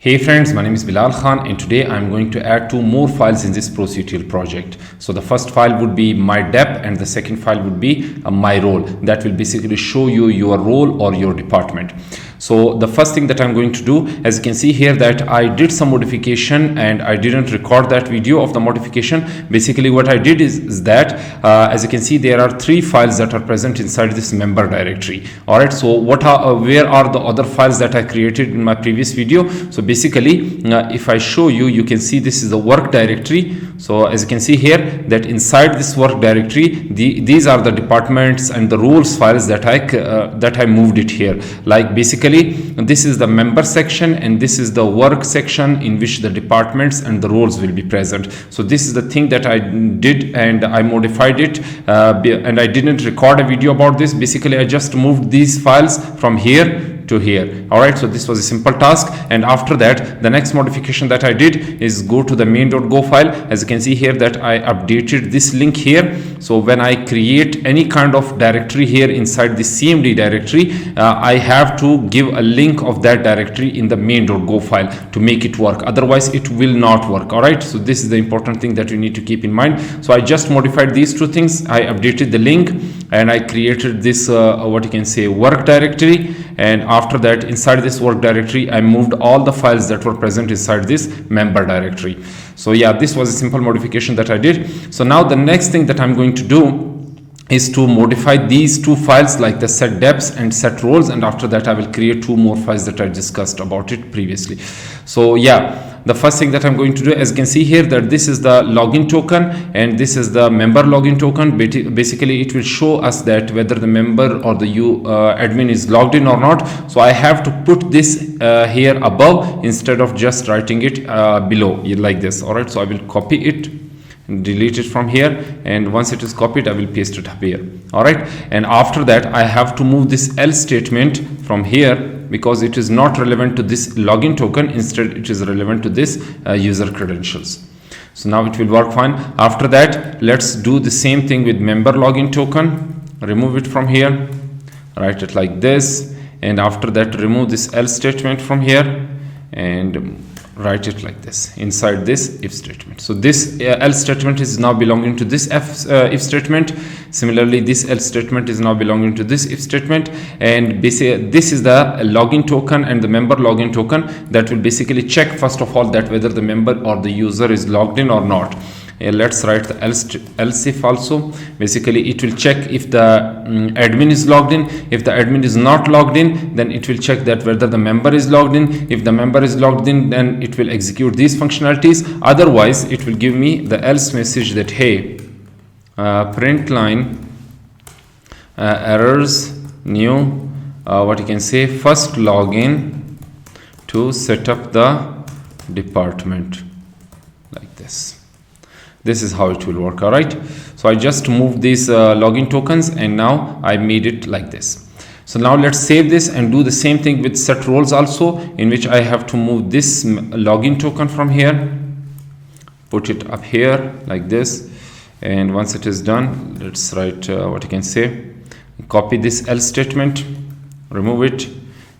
Hey friends, my name is Bilal Khan and today I'm going to add two more files in this proctl project. So the first file would be my dep and the second file would be my role. That will basically show you your role or your department. So the first thing that I'm going to do, as you can see here, that I did some modification and I didn't record that video of the modification. Basically what I did is that as you can see, there are three files that are present inside this member directory. Alright, so where are the other files that I created in my previous video? So basically if I show you, you can see this is the work directory. So as you can see here, that inside this work directory, these are the departments and the roles files that I moved it here. Like basically this is the member section and this is the work section in which the departments and the roles will be present. So this is the thing that I did and I modified it and I didn't record a video about this. Basically I just moved these files from here to here. Alright, so this was a simple task, and after that the next modification that I did is go to the main.go file. As you can see here that I updated this link here. So when I create any kind of directory here inside the cmd directory, I have to give a link of that directory in the main.go file to make it work, otherwise it will not work. Alright, so this is the important thing that you need to keep in mind. So I just modified these two things. I updated the link and I created this what you can say work directory, and after that inside this work directory I moved all the files that were present inside this member directory. So yeah, this was a simple modification that I did. So now the next thing that I'm going to do is to modify these two files, like the set deps and set roles, and after that I will create two more files that I discussed about it previously. So yeah, the first thing that I'm going to do, as you can see here, that this is the login token and this is the member login token. Basically it will show us that whether the member or the admin is logged in or not. So I have to put this here above instead of just writing it below like this. All right, so I will copy it, delete it from here, and once it is copied I will paste it up here. All right, and after that I have to move this else statement from here because it is not relevant to this login token. Instead it is relevant to this user credentials. So now it will work fine. After that let's do the same thing with member login token. Remove it from here, write it like this, and after that remove this else statement from here and write it like this inside this if statement. So this else statement is now belonging to this if statement. Similarly this else statement is now belonging to this if statement, and basically this is the login token and the member login token that will basically check first of all that whether the member or the user is logged in or not. Let's write the else if also. Basically it will check if the admin is logged in. If the admin is not logged in, then it will check that whether the member is logged in. If the member is logged in, then it will execute these functionalities. Otherwise it will give me the else message that hey, print line errors new what you can say first login to set up the department, like this. This is how it will work. All right, so I just moved these login tokens and now I made it like this. So now let's save this and do the same thing with set roles also, in which I have to move this login token from here, put it up here like this, and once it is done, let's write what you can say, copy this else statement, remove it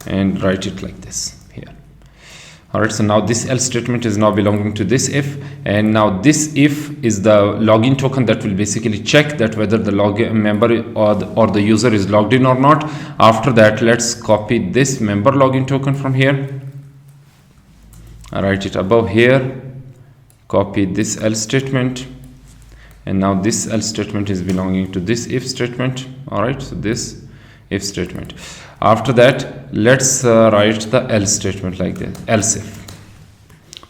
and write it like this here. All right, so now this else statement is now belonging to this if, and now this if is the login token that will basically check that whether the member or the user is logged in or not. After that let's copy this member login token from here, write it above here, copy this else statement, and now this else statement is belonging to this if statement. All right, so this if statement. After that let's write the else statement like this, else if.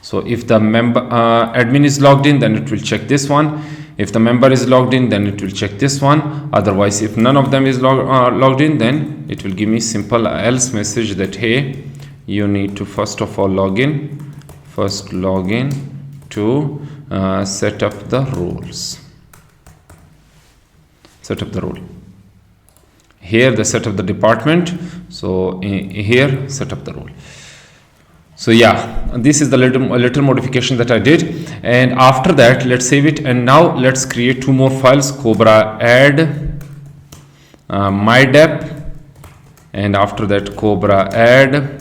So if the member admin is logged in, then it will check this one. If the member is logged in, then it will check this one. Otherwise if none of them is logged in, then it will give me simple else message that hey, you need to first of all log in to set up the roles, set up the role. Here the set up the department, so here set up the role. So yeah, this is the little modification that I did, and after that let's save it, and now let's create two more files, cobra add my dep, and after that cobra add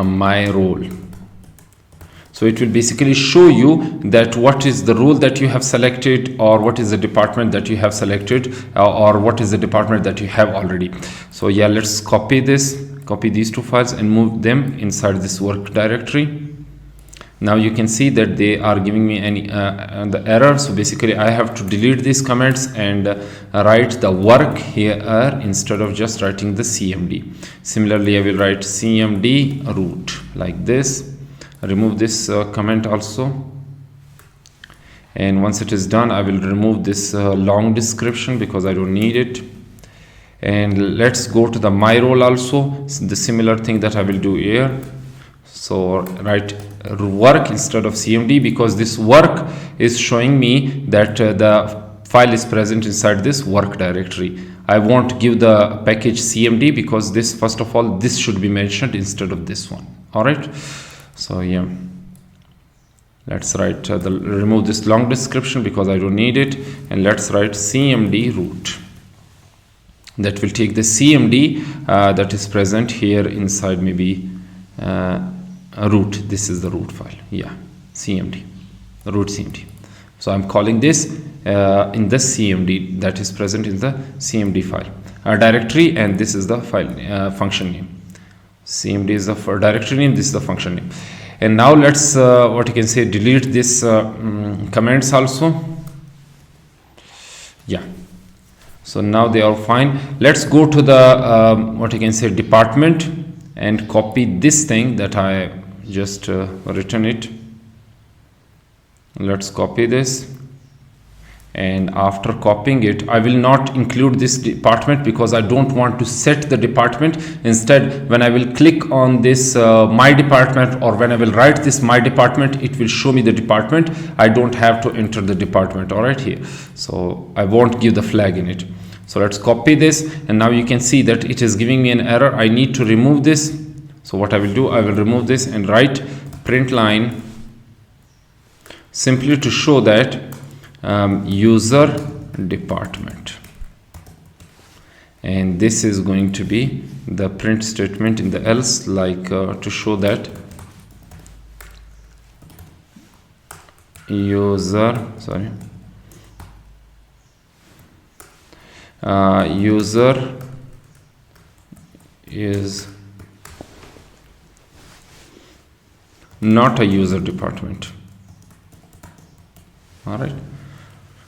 my role. So it will basically show you that what is the role that you have selected, or what is the department that you have selected, or what is the department that you have already. So yeah, let's copy these two files and move them inside this work directory. Now you can see that they are giving me any the error. So basically I have to delete these comments and write the work here instead of just writing the cmd. Similarly, I will write cmd root like this. Remove this comment also, and once it is done I will remove this long description because I don't need it. And let's go to the my role also, the similar thing that I will do here. So write work instead of cmd, because this work is showing me that the file is present inside this work directory. I won't give the package cmd because this, first of all, this should be mentioned instead of this one. All right. So yeah, let's write remove this long description because I don't need it, and let's write cmd root. That will take the cmd that is present here inside, maybe root. This is the root file. Yeah, cmd, root cmd. So I'm calling this in the cmd that is present in the cmd file directory, and this is the file function name. cmd is the directory name, this is the function name. And now let's what you can say, delete this comments also. Yeah, so now they are fine. Let's go to the what you can say, department, and copy this thing that I just written it. Let's copy this, and after copying it, I will not include this department because I don't want to set the department. Instead, when I will click on this my department, or when I will write this my department, it will show me the department. I don't have to enter the department, all right, here. So I won't give the flag in it. So let's copy this, and now you can see that it is giving me an error. I need to remove this. So what I will do, I will remove this and write print line, simply to show that user department, and this is going to be the print statement in the else, like to show that user is not a user department. All right.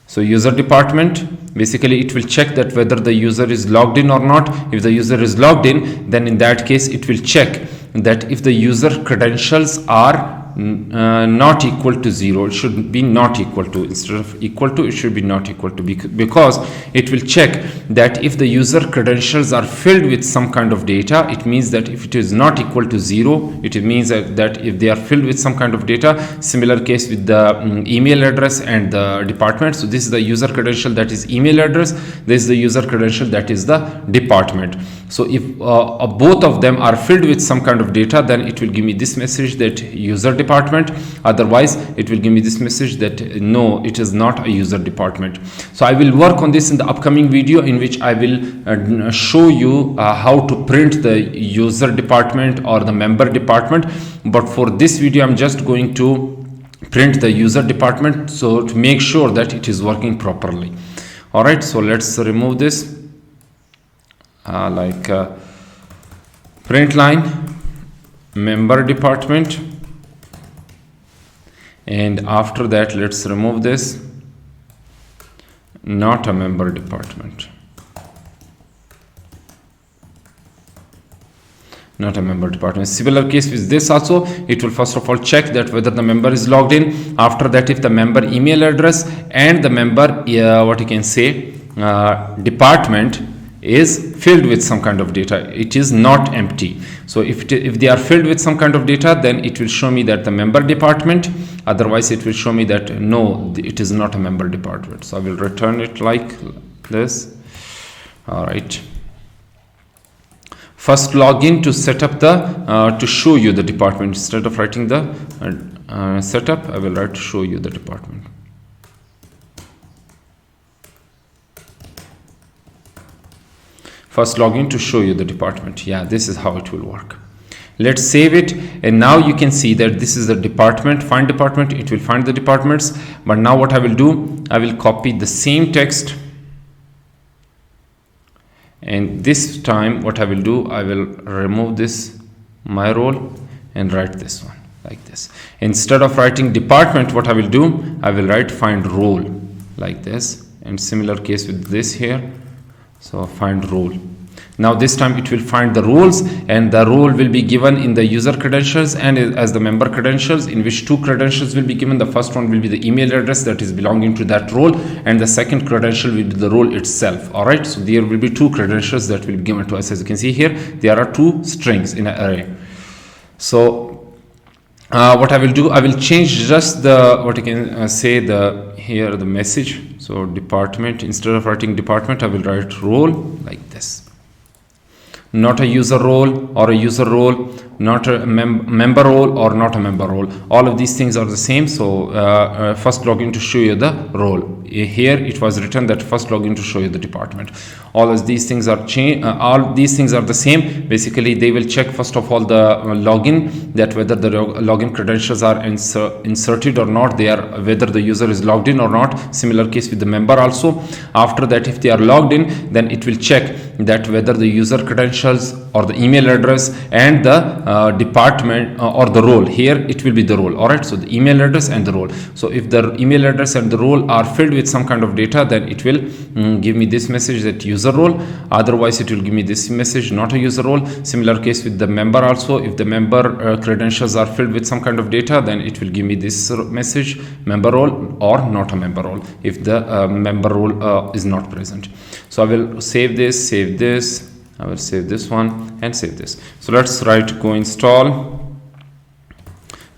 So user department, basically it will check that whether the user is logged in or not. If the user is logged in, then in that case it will check that if the user credentials are not equal to 0, it should be not equal to, instead of equal to, it should be not equal to, because it will check that if the user credentials are filled with some kind of data, it means that if it is not equal to 0, it means that if they are filled with some kind of data. Similar case with the email address and the department. So this is the user credential, that is email address. This is the user credential, that is the department. So if both of them are filled with some kind of data, then it will give me this message that user department. Otherwise, it will give me this message that no, it is not a user department. So I will work on this in the upcoming video, in which I will show you how to print the user department or the member department. But for this video, I'm just going to print the user department, so to make sure that it is working properly. All right, so let's remove this. Print line member department, and after that let's remove this not a member department, not a member department. Similar case with this also, it will first of all check that whether the member is logged in. After that, if the member email address and the member what you can say department is filled with some kind of data, it is not empty. So if they are filled with some kind of data, then it will show me that the member department. Otherwise, it will show me that no, it is not a member department. So I will return it like this. All right. First log in to set up the to show you the department. Instead of writing the setup, I will write to show you the department. First log in to show you the department. Yeah, this is how it will work. Let's save it, and now you can see that this is the department. Find department, it will find the departments. But now what I will do, I will copy the same text, and this time what I will do, I will remove this my role and write this one like this. Instead of writing department, what I will do, I will write find role like this, and similar case with this here. So find role. Now this time it will find the roles, and the role will be given in the user credentials and as the member credentials, in which two credentials will be given. The first one will be the email address that is belonging to that role, and the second credential will be the role itself. All right, so there will be two credentials that will be given to us. As you can see here, there are two strings in an array. So what I will do, I will change just the, what you can say, the here the message. So department, instead of writing department, I will write role like this. Not a user role or a user role, not a member role or not a member role. All of these things are the same. So first login to show you the role. Here it was written that first login to show you the department. All of these things are all these things are the same. Basically, they will check first of all the login, that whether the login credentials are inserted or not. They are whether the user is logged in or not. Similar case with the member also. After that, if they are logged in, then it will check that whether the user credentials or the email address and the department or the role. Here it will be the role. All right, so the email address and the role. So if the email address and the role are filled with some kind of data, then it will give me this message that user role. Otherwise it will give me this message not a user role. Similar case with the member also. If the member credentials are filled with some kind of data, then it will give me this message member role or not a member role if the member role is not present. So I will save this, I will save this one and save this. So let's write go install.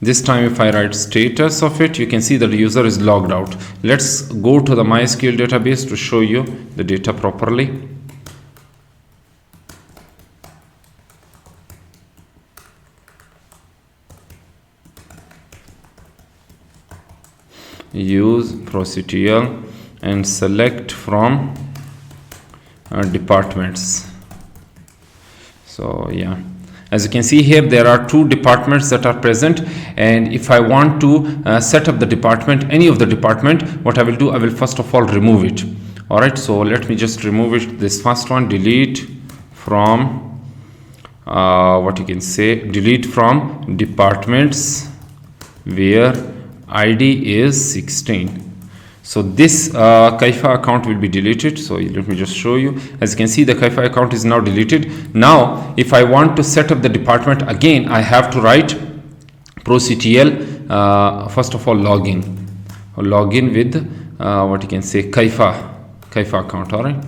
This time if I write status of it, you can see that the user is logged out. Let's go to the MySQL database to show you the data properly. Use proctl and select from departments. So yeah, as you can see here, there are two departments that are present, and if I want to set up the department, any of the department, what I will do, I will first of all remove it. All right, so let me just remove it. This first one, delete from what you can say, delete from departments where ID is 16. So this Kaifa account will be deleted. So let me just show you. As you can see, the Kaifa account is now deleted. Now, if I want to set up the department again, I have to write proctl. First of all, login with what you can say Kaifa account. All right.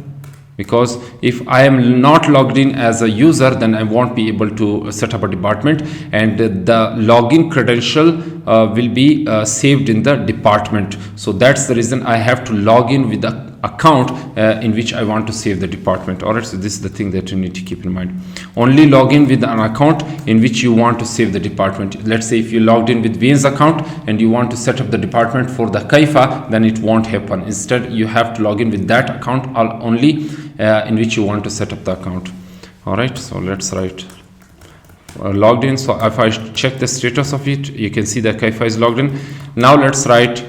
Because if I am not logged in as a user, then I won't be able to set up a department, and the login credential will be saved in the department. So that's the reason I have to log in with the account in which I want to save the department. All right, so this is the thing that you need to keep in mind. Only log in with an account in which you want to save the department. Let's say if you logged in with Wayne's account and you want to set up the department for the Kaifa, then it won't happen. Instead, you have to log in with that account only in which you want to set up the account. All right, so let's write logged in. So if I check the status of it, you can see that Kaifa is logged in. Now let's write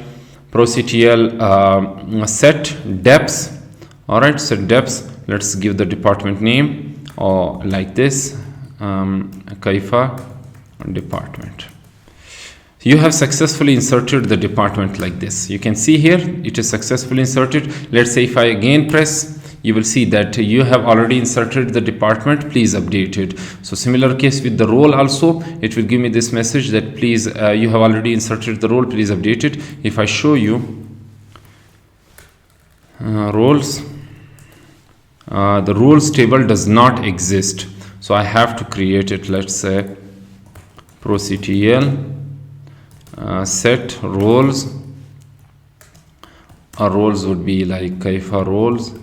proctl set depths. All right, set depths. Let's give the department name or like this, Kaifa department. You have successfully inserted the department like this. You can see here it is successfully inserted. Let's say if I again press, you will see that you have already inserted the department, please update it. So similar case with the role also, it will give me this message that please you have already inserted the role, please update it. If I show you roles, the roles table does not exist, so I have to create it. Let's say proctl set roles. Our roles would be like Kaifa roles.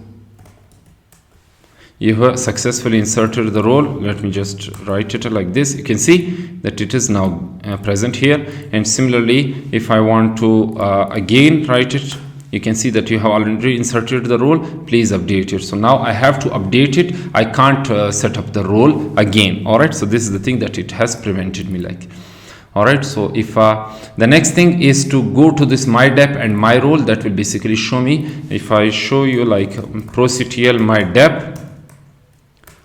You have successfully inserted the role. Let me just write it like this. You can see that it is now present here. And similarly, if I want to again write it You can see that you have already inserted the role. Please update it. So now I have to update it. I can't set up the role again. All right, so this is the thing that it has prevented me like. All right, so if the next thing is to go to this my dep and my role, that will basically show me. If I show you like proctl my dep,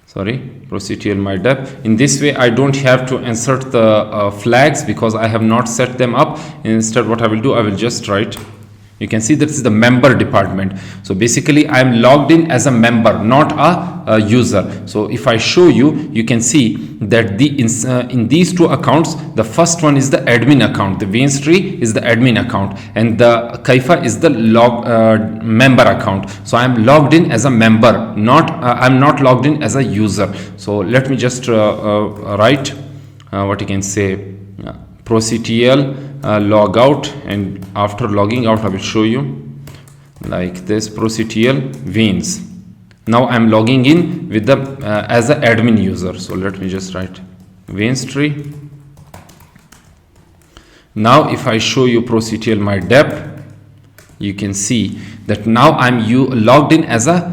proctl my dep, in this way I don't have to insert the flags because I have not set them up. Instead what I will do, I will just write, you can see this is the member department. So basically I am logged in as a member, not a user. So if I show you, you can see that in these two accounts, the first one is the admin account, the Vainstree is the admin account, and the Kaifa is the member account. So I am logged in as a member, not I'm not logged in as a user. So let me just write what you can say, proctl log out, and after logging out I will show you like this, proctl Vains. Now I'm logging in with the as an admin user. So let me just write Vainstree. Now if I show you proctl my dep, you can see that now I'm logged in as a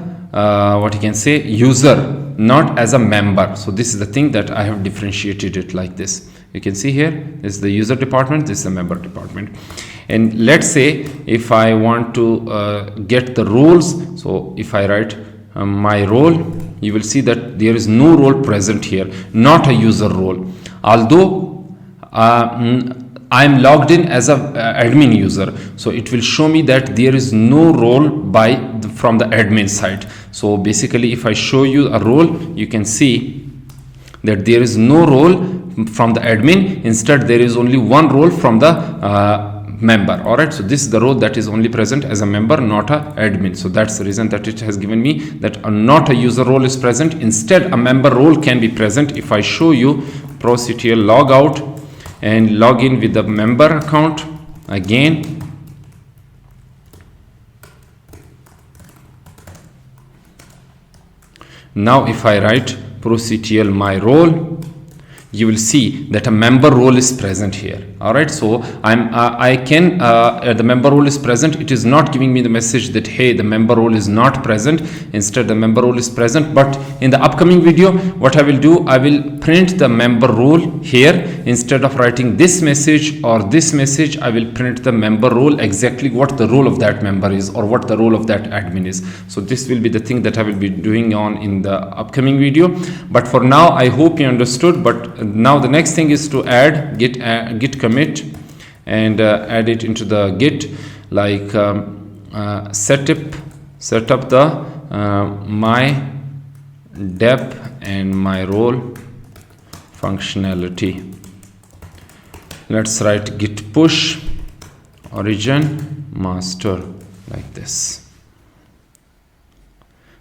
what you can say user, not as a member. So this is the thing that I have differentiated it like this. You can see here, this is the user department, this is the member department. And let's say if I want to get the roles, so if I write my role, you will see that there is no role present here, not a user role. Although I'm logged in as a admin user, so it will show me that there is no role from the admin side. So basically if I show you a role, you can see that there is no role from the admin. Instead there is only one role from the member. All right, so this is the role that is only present as a member, not a admin. So that's the reason that it has given me that not a user role is present. Instead a member role can be present. If I show you proctl log out and log in with the member account again, now if I write proctl my role, you will see that a member role is present here. All right, so the member role is present. It is not giving me the message that hey, the member role is not present. Instead the member role is present. But in the upcoming video, what I will do, I will print the member role here. Instead of writing this message or this message, I will print the member role, exactly what the role of that member is or what the role of that admin is. So this will be the thing that I will be doing on in the upcoming video. But for now, I hope you understood. But now the next thing is to add git commit and add it into the git, like set up the my dep and my role functionality. Let's write git push origin master like this.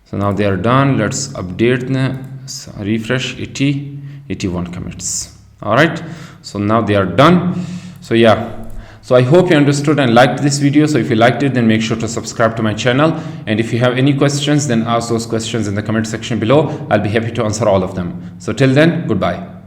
So now they are done. Let's update refresh 81 commits. All right, so now they are done. So yeah, so I hope you understood and liked this video. So if you liked it, then make sure to subscribe to my channel, and if you have any questions, then ask those questions in the comment section below. I'll be happy to answer all of them. So till then, goodbye.